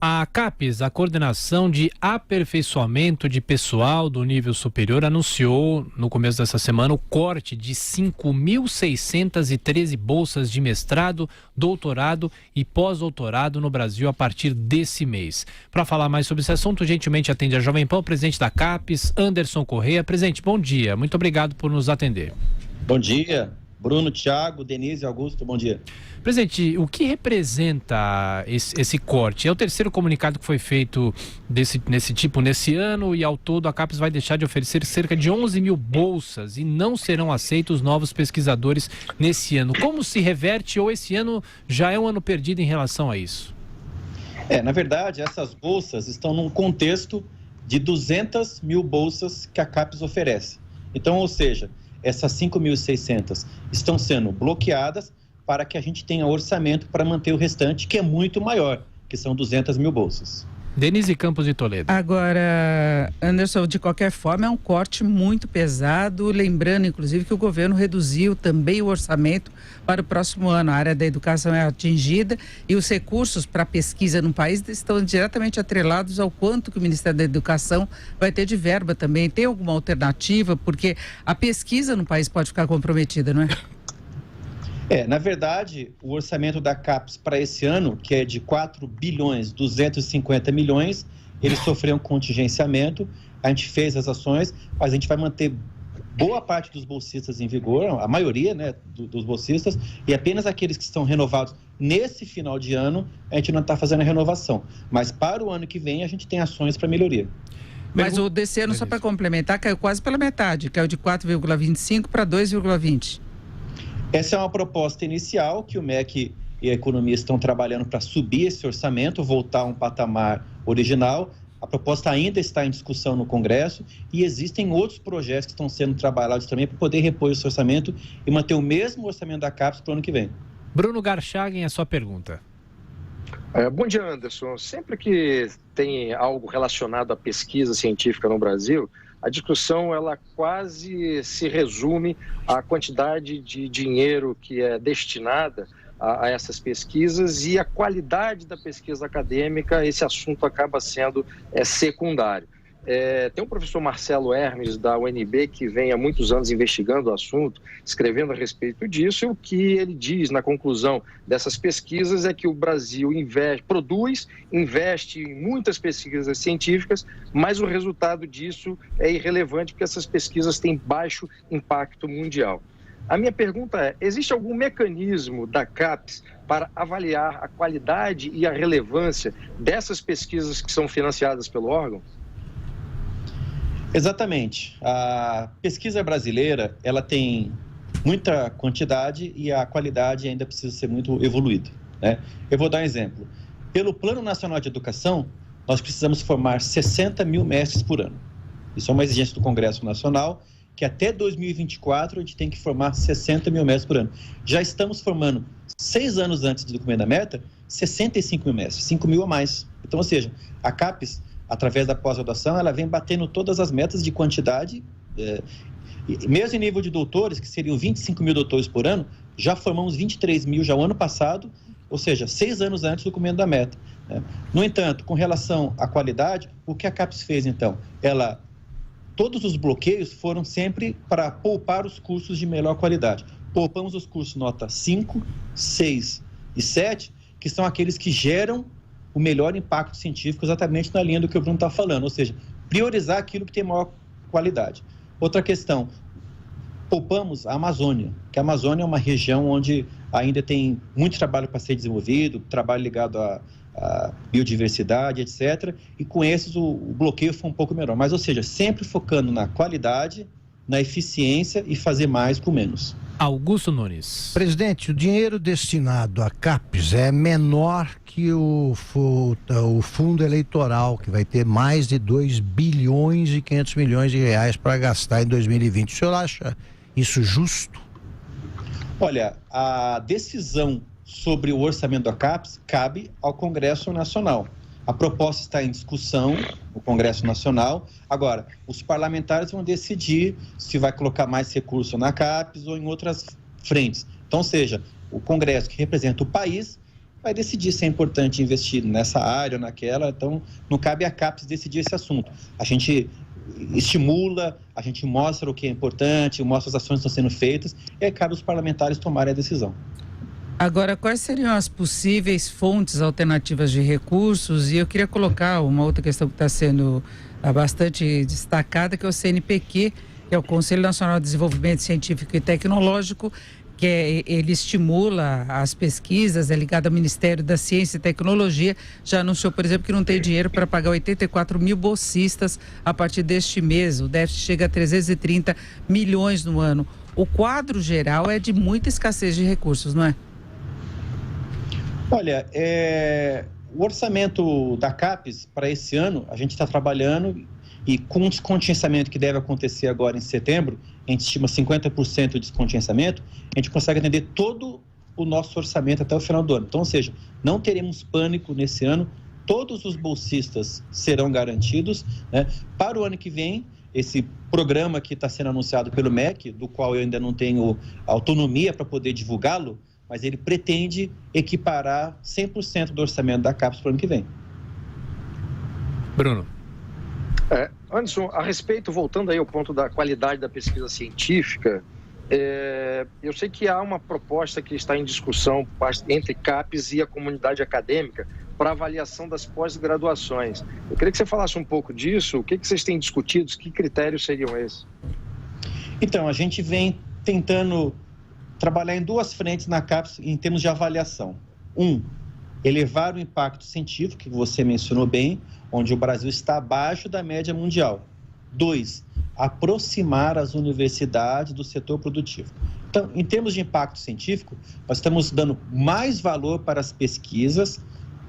A CAPES, a Coordenação de Aperfeiçoamento de Pessoal do Nível Superior, anunciou no começo dessa semana o corte de 5.613 bolsas de mestrado, doutorado e pós-doutorado no Brasil a partir desse mês. Para falar mais sobre esse assunto, gentilmente atende a Jovem Pan, o presidente da CAPES, Anderson Correia. Presidente, bom dia. Muito obrigado por nos atender. Bom dia. Bruno, Thiago, Denise, Augusto, bom dia. Presidente, o que representa esse corte? É o terceiro comunicado que foi feito nesse ano e ao todo a CAPES vai deixar de oferecer cerca de 11 mil bolsas e não serão aceitos novos pesquisadores nesse ano. Como se reverte ou esse ano já é um ano perdido em relação a isso? Na verdade, essas bolsas estão num contexto de 200 mil bolsas que a CAPES oferece. Então, ou seja, essas 5.600 estão sendo bloqueadas para que a gente tenha orçamento para manter o restante, que é muito maior, que são 200 mil bolsas. Denise Campos de Toledo. Agora, Anderson, de qualquer forma, é um corte muito pesado, lembrando, inclusive, que o governo reduziu também o orçamento para o próximo ano. A área da educação é atingida e os recursos para pesquisa no país estão diretamente atrelados ao quanto que o Ministério da Educação vai ter de verba também. Tem alguma alternativa? Porque a pesquisa no país pode ficar comprometida, não é? Na verdade, o orçamento da CAPES para esse ano, que é de 4.250 bilhões, eles sofreram contingenciamento, a gente fez as ações, mas a gente vai manter boa parte dos bolsistas em vigor, a maioria, né, dos bolsistas, e apenas aqueles que estão renovados nesse final de ano, a gente não está fazendo a renovação. Mas para o ano que vem, a gente tem ações para melhoria. Mas o desse ano, só para complementar, caiu quase pela metade, caiu de 4,25 para 2,20. Essa é uma proposta inicial que o MEC e a economia estão trabalhando para subir esse orçamento, voltar a um patamar original. A proposta ainda está em discussão no Congresso e existem outros projetos que estão sendo trabalhados também para poder repor esse orçamento e manter o mesmo orçamento da CAPES para o ano que vem. Bruno Garchagen, a sua pergunta. Bom dia, Anderson. Sempre que tem algo relacionado à pesquisa científica no Brasil, a discussão ela quase se resume à quantidade de dinheiro que é destinada a essas pesquisas e a qualidade da pesquisa acadêmica, esse assunto acaba sendo secundário. Tem o professor Marcelo Hermes, da UNB, que vem há muitos anos investigando o assunto, escrevendo a respeito disso, e o que ele diz na conclusão dessas pesquisas é que o Brasil investe em muitas pesquisas científicas, mas o resultado disso é irrelevante, porque essas pesquisas têm baixo impacto mundial. A minha pergunta é, existe algum mecanismo da CAPES para avaliar a qualidade e a relevância dessas pesquisas que são financiadas pelo órgão? Exatamente. A pesquisa brasileira, ela tem muita quantidade e a qualidade ainda precisa ser muito evoluída, né? Eu vou dar um exemplo. Pelo Plano Nacional de Educação, nós precisamos formar 60 mil mestres por ano. Isso é uma exigência do Congresso Nacional, que até 2024 a gente tem que formar 60 mil mestres por ano. Já estamos formando, 6 anos antes do documento da meta, 65 mil mestres, 5 mil a mais. Então, ou seja, a CAPES, através da pós-graduação, ela vem batendo todas as metas de quantidade, mesmo em nível de doutores, que seriam 25 mil doutores por ano, já formamos 23 mil já o ano passado, ou seja, 6 anos antes do documento da meta. No entanto, com relação à qualidade, o que a CAPES fez, então? Todos os bloqueios foram sempre para poupar os cursos de melhor qualidade. Poupamos os cursos nota 5, 6 e 7, que são aqueles que geram o melhor impacto científico, exatamente na linha do que o Bruno está falando, ou seja, priorizar aquilo que tem maior qualidade. Outra questão, poupamos a Amazônia, que a Amazônia é uma região onde ainda tem muito trabalho para ser desenvolvido, trabalho ligado à biodiversidade, etc. E com esses o bloqueio foi um pouco menor. Mas, ou seja, sempre focando na qualidade, na eficiência e fazer mais com menos. Augusto Nunes. Presidente, o dinheiro destinado à CAPES é menor que o fundo eleitoral, que vai ter mais de 2 bilhões e 500 milhões de reais para gastar em 2020. O senhor acha isso justo? Olha, a decisão sobre o orçamento da CAPES cabe ao Congresso Nacional. A proposta está em discussão no Congresso Nacional. Agora, os parlamentares vão decidir se vai colocar mais recurso na CAPES ou em outras frentes. Então, ou seja, o Congresso, que representa o país, vai decidir se é importante investir nessa área ou naquela, então não cabe à CAPES decidir esse assunto. A gente estimula, a gente mostra o que é importante, mostra as ações que estão sendo feitas, e aí cabe os parlamentares tomarem a decisão. Agora, quais seriam as possíveis fontes alternativas de recursos? E eu queria colocar uma outra questão que está sendo bastante destacada, que é o CNPq, que é o Conselho Nacional de Desenvolvimento Científico e Tecnológico, que ele estimula as pesquisas, é ligado ao Ministério da Ciência e Tecnologia. Já anunciou, por exemplo, que não tem dinheiro para pagar 84 mil bolsistas a partir deste mês. O déficit chega a 330 milhões no ano. O quadro geral é de muita escassez de recursos, não é? Olha, o orçamento da CAPES para esse ano, a gente está trabalhando e com o descongenciamento que deve acontecer agora em setembro, a gente estima 50% de descongenciamento, a gente consegue atender todo o nosso orçamento até o final do ano. Então, ou seja, não teremos pânico nesse ano, todos os bolsistas serão garantidos, né? Para o ano que vem, esse programa que está sendo anunciado pelo MEC, do qual eu ainda não tenho autonomia para poder divulgá-lo, mas ele pretende equiparar 100% do orçamento da CAPES para o ano que vem. Bruno. Anderson, a respeito, voltando aí ao ponto da qualidade da pesquisa científica, eu sei que há uma proposta que está em discussão entre CAPES e a comunidade acadêmica para avaliação das pós-graduações. Eu queria que você falasse um pouco disso, o que vocês têm discutido, que critérios seriam esses? Então, a gente vem tentando trabalhar em duas frentes na CAPES em termos de avaliação. Elevar o impacto científico, que você mencionou bem, onde o Brasil está abaixo da média mundial. 2, aproximar as universidades do setor produtivo. Então, em termos de impacto científico, nós estamos dando mais valor para as pesquisas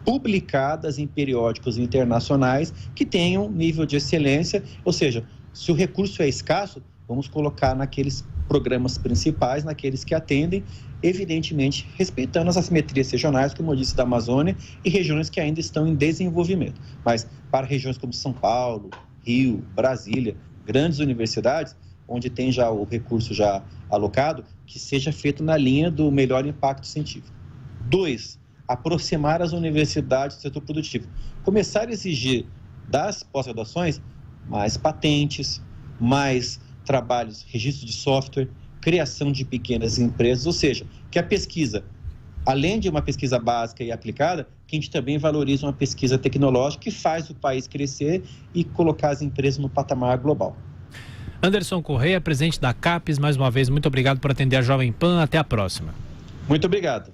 publicadas em periódicos internacionais que tenham nível de excelência, ou seja, se o recurso é escasso, vamos colocar naqueles programas principais, naqueles que atendem, evidentemente respeitando as assimetrias regionais, como eu disse, da Amazônia, e regiões que ainda estão em desenvolvimento. Mas para regiões como São Paulo, Rio, Brasília, grandes universidades, onde tem já o recurso já alocado, que seja feito na linha do melhor impacto científico. 2, aproximar as universidades do setor produtivo. Começar a exigir das pós-graduações mais patentes, mais trabalhos, registro de software, criação de pequenas empresas, ou seja, que a pesquisa, além de uma pesquisa básica e aplicada, que a gente também valorize uma pesquisa tecnológica que faz o país crescer e colocar as empresas no patamar global. Anderson Correia, presidente da CAPES, mais uma vez, muito obrigado por atender a Jovem Pan. Até a próxima. Muito obrigado.